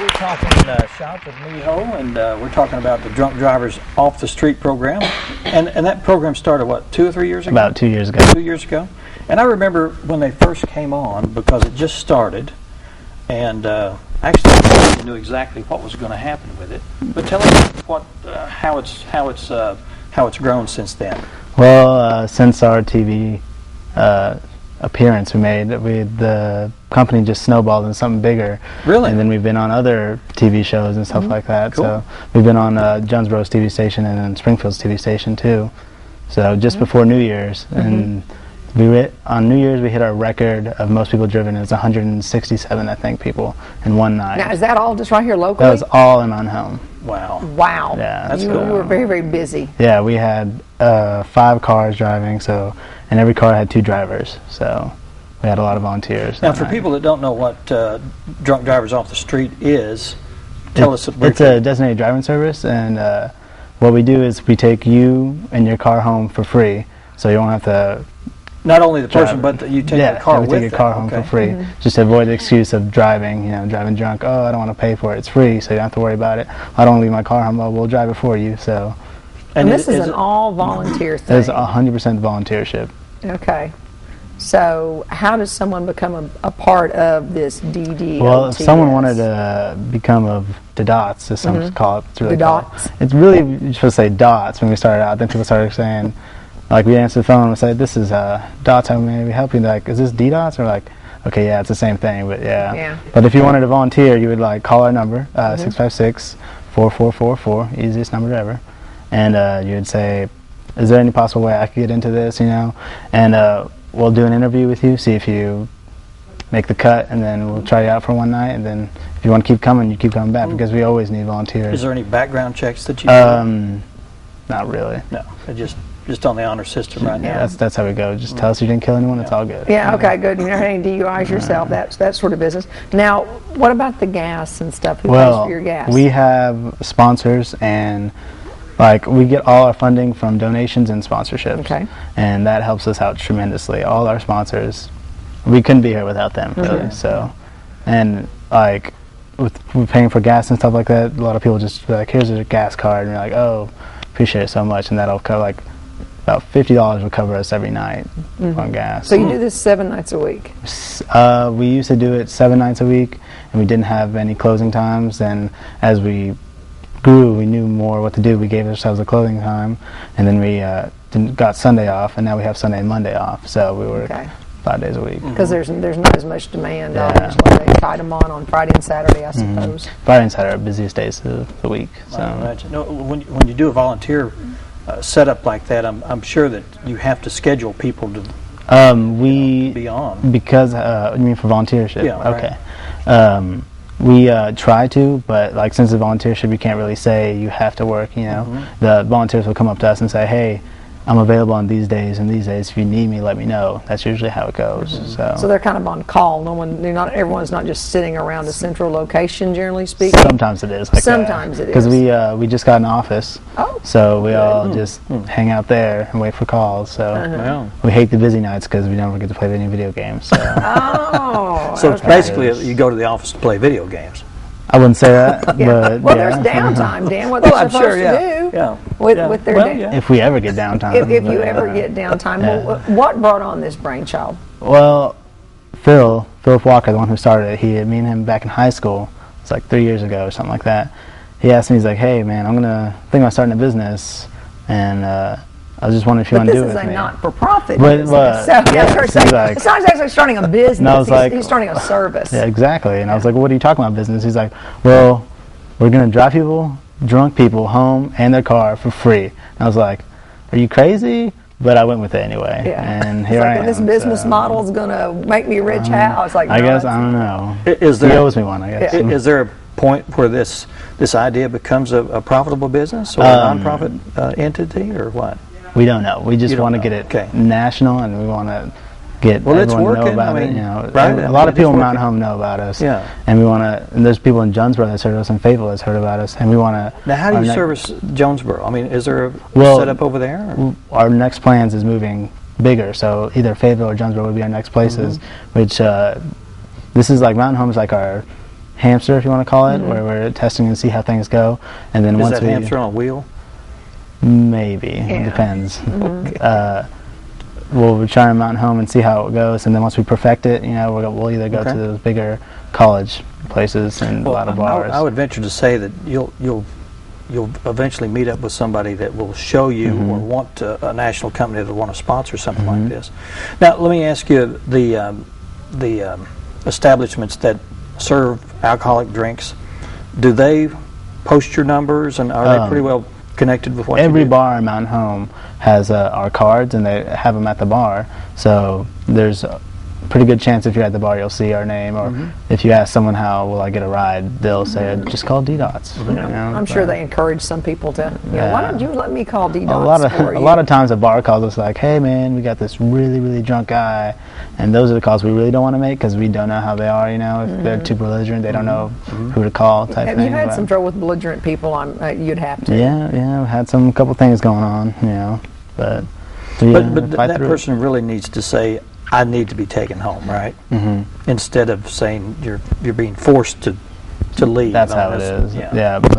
We're talking shop with Meho, and we're talking about the Drunk Drivers Off the Street program. And that program started, what, 2 or 3 years ago? About 2 years ago. 2 years ago. And I remember when they first came on, because it just started, and actually I knew exactly what was going to happen with it. But tell us how it's grown since then. Well, since our TV appearance we made, the company just snowballed into something bigger. Really? And then we've been on other TV shows and stuff like that. Cool. So we've been on Jonesboro's TV station and then Springfield's TV station too. So just before New Year's, and on New Year's we hit our record of most people driven. It was 167, I think, people in one night. Now, is that all just right here locally? That was all in Mount Home. Wow. Wow. Yeah, that's you cool. were very, very busy. Yeah, we had 5 cars driving, and every car had 2 drivers, so we had a lot of volunteers. Now, for people that don't know what Drunk Drivers Off the Street is, tell us briefly. It's a designated driving service, and what we do is we take you and your car home for free, so you won't have to. Not only the person, but you take the car with we take your car home for free, just to avoid the excuse of driving drunk. Oh, I don't want to pay for it. It's free, so you don't have to worry about it. I don't want to leave my car home. Oh, we'll drive it for you. So. And this is an all-volunteer thing. It's 100% volunteership. Okay. So how does someone become a part of this DDOTS? Well, if someone wanted to become of the DOTS, as some call it, it's really the DOTS. It's really, you're supposed to say DOTS when we started out. Then people started saying, like, we answered the phone and we said, this is DOTS, how may we help you? Like, is this DDOTS? Or like, okay, yeah, it's the same thing, but yeah. But if you wanted to volunteer, you would like call our number, 656-4444, easiest number ever. And you would say, is there any possible way I could get into this, And we'll do an interview with you, see if you make the cut, and then we'll try you out for one night, and then if you want to keep coming, you keep coming back, because we always need volunteers. Is there any background checks that you do? Not really. No, just on the honor system right now. That's how we go. Just tell us you didn't kill anyone, it's all good. Yeah, okay, good. You never had any DUIs yourself, that sort of business. Now, what about the gas and stuff? Who pays for your gas? We have sponsors, and we get all our funding from donations and sponsorships. Okay. And that helps us out tremendously. All our sponsors, we couldn't be here without them, really. So, and with paying for gas and stuff like that, a lot of people just be like, here's a gas card, and you're like, oh, appreciate it so much, and that'll cover about $50 will cover us every night on gas. So you do this 7 nights a week? We used to do it 7 nights a week, and we didn't have any closing times, and as we grew, we knew more what to do. We gave ourselves a closing time, and then we got Sunday off, and now we have Sunday and Monday off, so we work 5 days a week. Because there's not as much demand, obviously. They tied them on Friday and Saturday, I suppose. Friday and Saturday are busiest days of the week. So. I imagine. No, when you do a volunteer setup like that, I'm sure that you have to schedule people to be on. Because, you mean for volunteership? Yeah. Okay. Right. We try to, but since it's volunteership, you can't really say you have to work, The volunteers will come up to us and say, hey, I'm available on these days and these days. If you need me, let me know. That's usually how it goes. So they're kind of on call. Everyone's not just sitting around a central location, generally speaking. Sometimes it is. Sometimes it is. Because we just got an office, so we all just hang out there and wait for calls. So we hate the busy nights because we never get to play any video games. So, so it's basically you go to the office to play video games. I wouldn't say that, but there's downtime, Dan. What they're supposed to do with their downtime. If we ever get downtime. If you ever get downtime. Well, what brought on this brainchild? Well, Philip Walker, the one who started it, me and him back in high school, it's 3 years ago or something like that. He asked me, he's like, hey man, I'm thinking about starting a business, and I was just wondering if you want to do it with me. This is a not-for-profit business. It's not actually starting a business. He's starting a service. Yeah, exactly. And I was like, well, what are you talking about business? He's like, well, we're going to drive drunk people home and their car for free. And I was like, are you crazy? But I went with it anyway. Yeah. And here I am. This business model is going to make me rich. How? It's like, I guess, I don't know. He owes me one, I guess. Is there a point where this idea becomes a profitable business or a nonprofit entity or what? We don't know. We just want to get it national, and we want to get everyone to know about it. A lot of people in Mount Home know about us. Yeah. And we want to. And there's people in Jonesboro that's heard of us, and Fayetteville that's heard about us, and we want to. Now, how do you service Jonesboro? I mean, is there a setup over there? Or? Our next plans is moving bigger, so either Fayetteville or Jonesboro would be our next places. Which this is Mount Home is our hamster, if you want to call it, where we're testing and see how things go, and then Is once that hamster on a wheel? maybe it depends. We'll try a mountain home and see how it goes, and then once we perfect it, we'll either go to those bigger college places and a lot of bars. I would venture to say that you'll eventually meet up with somebody that will show you or want a national company that will want to sponsor something like this. Now, let me ask you, the establishments that serve alcoholic drinks, do they post your numbers, and are they pretty well connected with what you do? Every bar in Mountain Home has our cards, and they have them at the bar, so there's a pretty good chance if you're at the bar you'll see our name, or if you ask someone how will I get a ride, they'll say just call D-Dots. I'm sure they encourage some people to, why don't you let me call D-Dots a lot of times a bar calls us like, hey man, we got this really, really drunk guy, and those are the calls we really don't want to make because we don't know how they are, if they're too belligerent, they don't know who to call type Have thing. you had some trouble with belligerent people? You'd have to. Yeah, I've had a couple things going on, but that person really needs to say, I need to be taken home, right? Instead of saying you're being forced to leave. That's how it is. Yeah, but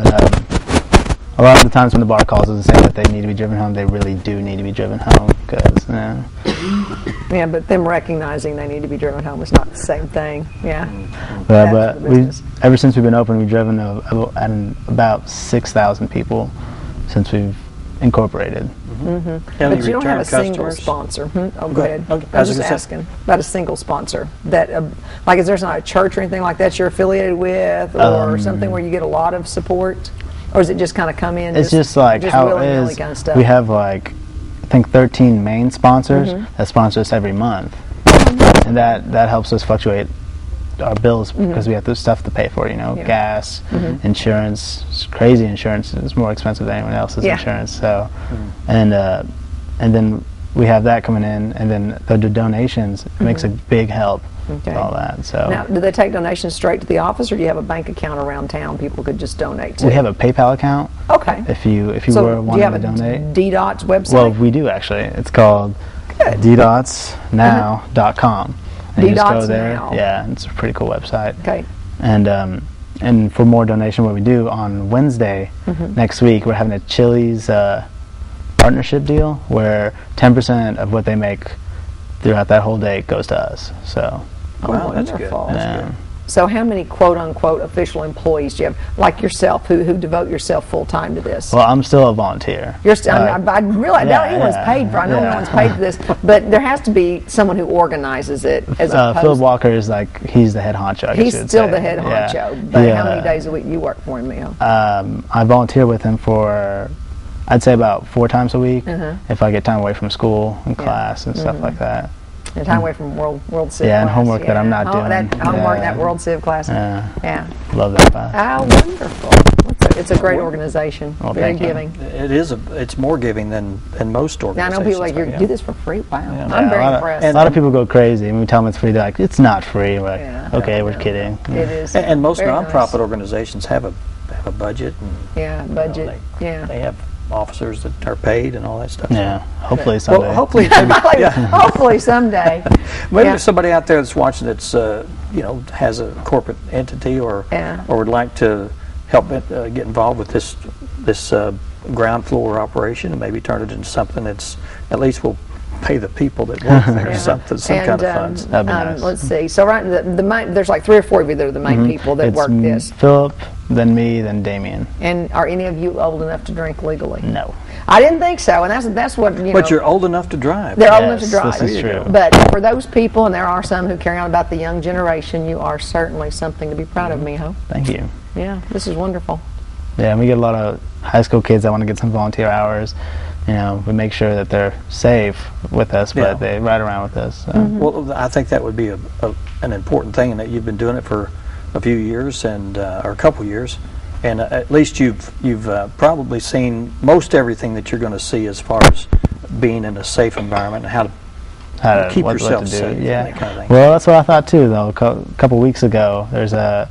a lot of the times when the bar calls us and say that they need to be driven home, they really do need to be driven home. Yeah, but them recognizing they need to be driven home is not the same thing. Yeah. But ever since we've been open, we've driven about 6,000 people since we've incorporated. But you don't have a single sponsor. Oh, go ahead. Okay. I was just asking about a single sponsor. That, like, is there not a church or anything like that you're affiliated with, or something where you get a lot of support, or is it just kind of come in? It's just like how it is. Kind of stuff? We have I think 13 main sponsors that sponsor us every month, and that helps us fluctuate our bills because we have the stuff to pay for, gas, insurance. It's crazy insurance. It's more expensive than anyone else's insurance. So, and then we have that coming in, and then the donations makes a big help with all that. So now, do they take donations straight to the office, or do you have a bank account around town people could just donate to? We have a PayPal account. Okay. If you were wanting to donate. Do you have a D-Dots website? Well, we do actually. It's called ddotsnow.com. And you just go there. Now. Yeah, it's a pretty cool website. Okay. And for more donation, what we do on Wednesday next week, we're having a Chili's partnership deal where 10% of what they make throughout that whole day goes to us. So. Wow, that's good. That's good. So how many quote-unquote official employees do you have, like yourself, who devote yourself full-time to this? Well, I'm still a volunteer. You're still, I realize not anyone's paid for. I know no one's paid for this, but there has to be someone who organizes it. As Phil Walker is he's the head honcho. I He's still say. the head honcho. But how many days a week you work for him, Meho? I volunteer with him for, I'd say about 4 times a week if I get time away from school and class and stuff like that. And time away from World Civ class. And homework that I'm not doing. Homework, that World Civ class. Yeah. Love that class. Oh, wonderful. It's a great organization. Well, very giving. It's more giving than most organizations. Now, I know people like, you do this for free? Wow. Yeah. I'm very impressed. A lot of people go crazy. When we tell them it's free, they're like, it's not free. We're like, okay, we're kidding. It is. And most nonprofit organizations have a budget. And, budget. They have officers that are paid and all that stuff. Yeah, hopefully someday. Well, hopefully, hopefully someday. Maybe there's somebody out there that's watching that's has a corporate entity or would like to help get involved with this ground floor operation and maybe turn it into something that's at least will pay the people that work there some kind of funds. That'd be nice. Let's see. So there's like 3 or 4 of you that are the main people that work this. Philip, then me, then Damien. And are any of you old enough to drink legally? No. I didn't think so, and that's what But you're old enough to drive. They're old enough to drive. This is true. But for those people, and there are some who carry on about the young generation, you are certainly something to be proud of, Meho. Thank you. Yeah, this is wonderful. Yeah, and we get a lot of high school kids that want to get some volunteer hours. We make sure that they're safe with us, but they ride around with us. So. Well, I think that would be an important thing, and that you've been doing it for a few years or a couple years, and at least you've probably seen most everything that you're going to see as far as being in a safe environment and how to keep yourself safe. Yeah. And that kind of thing. Well, that's what I thought too. Though a couple weeks ago, there's a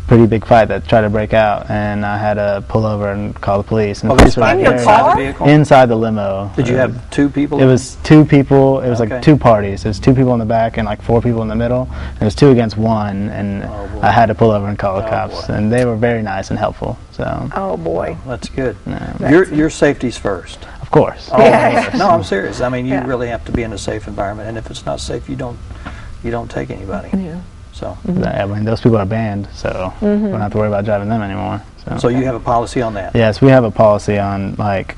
pretty big fight that tried to break out, and I had to pull over and call the police. And the Oh, police this were fight In your inside car? the vehicle? inside the limo. Did you have two people? It was 2 people. It was Okay. like 2 parties. It was 2 people in the back and like 4 people in the middle. It was 2 against 1, and Oh, boy. I had to pull over and call the Oh, cops. boy. And they were very nice and helpful. So, Oh boy. That's good. Yeah. Your safety's first. of course. Oh, Yeah. no, I'm serious. I mean, you Yeah. really have to be in a safe environment, and if it's not safe, you don't take anybody. Yeah. So, I mean, those people are banned, so we don't have to worry about driving them anymore. so you have a policy on that. Yes, we have a policy on, like,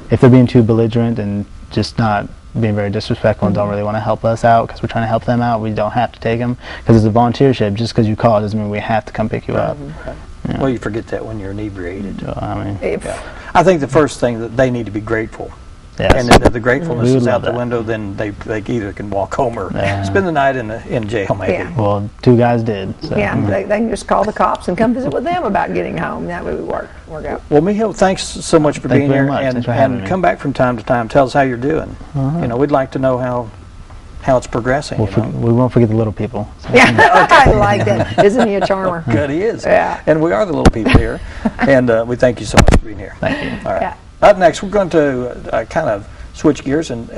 if they're being too belligerent and just not being very disrespectful and don't really want to help us out because we're trying to help them out, we don't have to take them because it's a volunteership. Just because you call doesn't mean we have to come pick you up. Right. Yeah. Well, you forget that when you're inebriated. So, I mean, If, Yeah. I think the first thing that they need to be grateful. yes. And if the gratefulness We would is out love the that. window, then they either can walk home or Yeah. spend the night in jail, maybe. Yeah. Well, 2 guys did. So. yeah, they can just call the cops and come visit with them about getting home. That would work out. Well, Meho, thanks so much for Thank being you very here, much. and Thanks for having me. come back from time to time. Tell us how you're doing. You know, we'd like to know how it's progressing. We'll you know? we won't forget the little people. So. Yeah, I like that. Isn't he a charmer? Good he is. Yeah. And we are the little people here, and we thank you so much for being here. Thank you. All right. Yeah. Up next, we're going to kind of switch gears and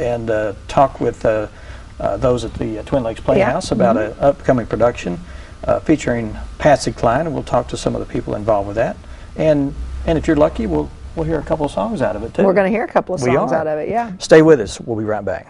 talk with those at the Twin Lakes Playhouse about an upcoming production featuring Patsy Cline, and we'll talk to some of the people involved with that. And if you're lucky, we'll hear a couple of songs out of it too. We're going to hear a couple of We songs are. out of it, yeah. Stay with us. We'll be right back.